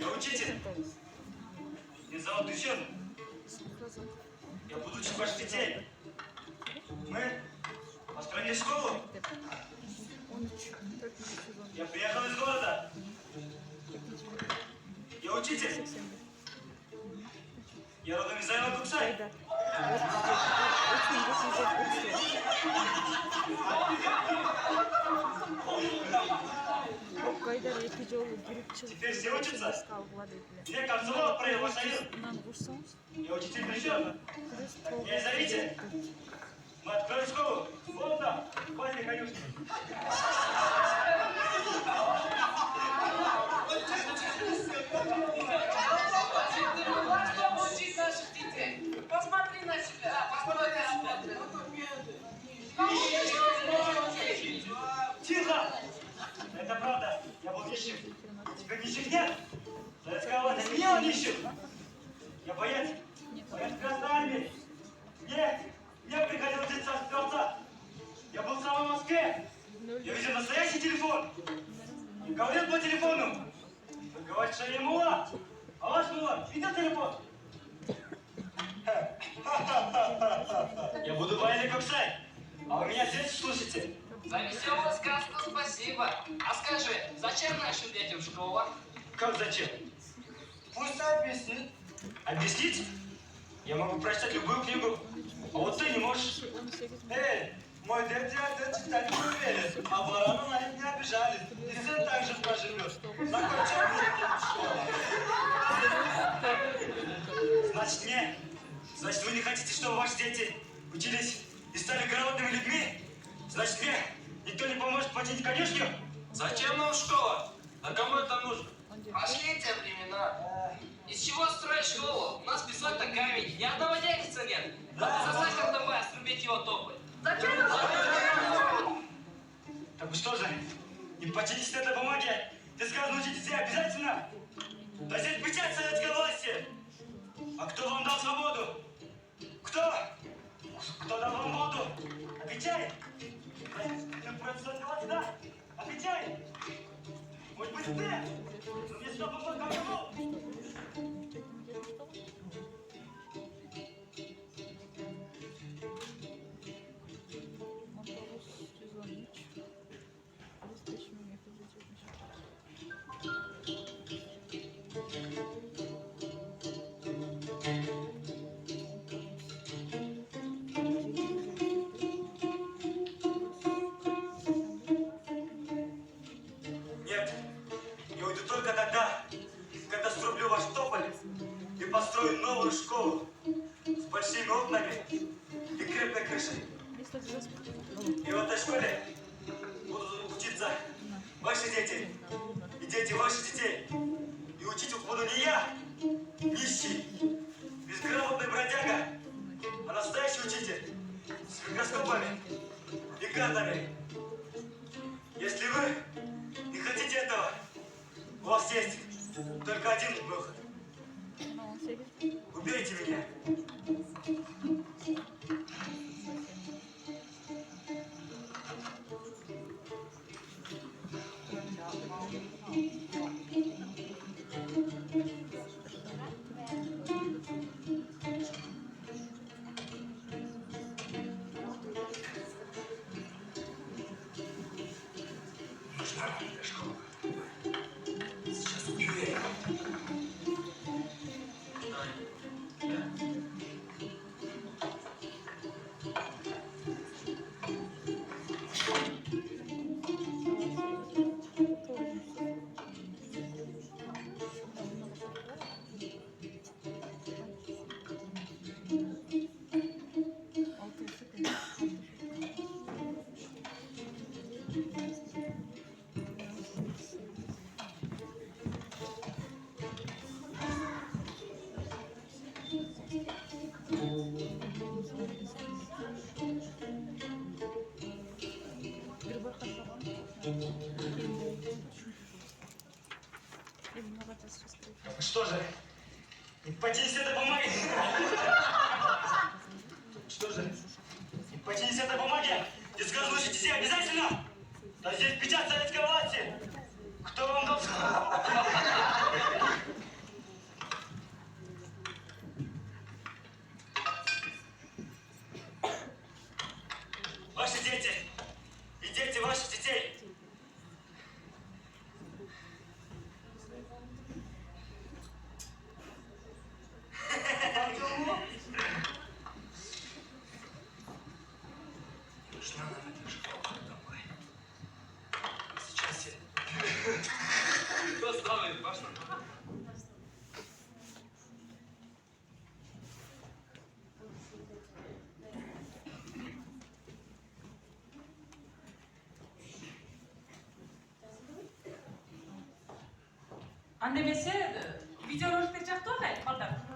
Я учитель. Меня зовут Дущен. Я буду учить ваших детей. Мы построили школу. Я приехал из города. Я учитель. Я родом из Айла Куксай. Теперь все учатся. Мне Кобзаров проявил ваш район. Я учитель Дущен. Меня зовите. Мы откроем школу. Вон там, возле конюшни. Чтобы учить наших детей. Посмотри на себя. Посмотри на себя. Тихо! Это правда. Я был нищим. Теперь нищих нет. Советская власть меня нищим. Я боец. Боец Красной Армии. Мне приходилось жить со Творца. Я был в самой Москве. Я видел настоящий телефон. И говорил по телефону. Вы говорите, что я мула. А ваш мула видел телефон? Я буду военный Коксай. А вы меня здесь слушайте. За веселую сказку спасибо. А скажи, зачем нашим детям школа? Как зачем? Пусть объяснит. Объяснить? Я могу прочитать любую книгу, а вот ты не можешь. Эй, мой дед и отец читать не умели, а барану на них не обижались. И сын так же проживет. Закончил школу. Значит, вы не хотите, чтобы ваши дети учились и стали грамотными людьми? Значит, мне никто не поможет починить конюшню? Зачем нам школа? А кому это нужно? Пошли те времена. Из чего строить школу? У нас песок-то камень. Ни одного дельца нет. Надо создать КТБ, срубить его тополь. Зачем? Так вы что же, не починить этой бумаги? Ты сказал, научить детей обязательно? Да здесь печать советской власти. А кто вам дал свободу? Кто? Кто дал вам воду? Отвечай! Ты против советской власти, да? Отвечай! Может быть, ты? Но мне сюда попал кому? Нет, я уйду только тогда, когда срублю ваш тополь и построю новую школу с большими окнами и крепкой крышей. И в этой школе будут учиться ваши дети и дети ваших детей. И учить их буду не я, нищий, безграмотный бродяга, а настоящий учитель с микроскопами и картами. Если вы не хотите этого, у вас есть только один выход. Убейте меня. Нужна эта школа. Сейчас убью я. Что же? Не потянись этой бумаги! Что же? Не потянись этой бумаги! Ты сказал, слушайте все обязательно! Да здесь печать советской власти! Кто вам дал? Нужна нам эта школа домой. Сейчас я... Кто ставит? Пошла. Annemesi videorolukta çaktı o da.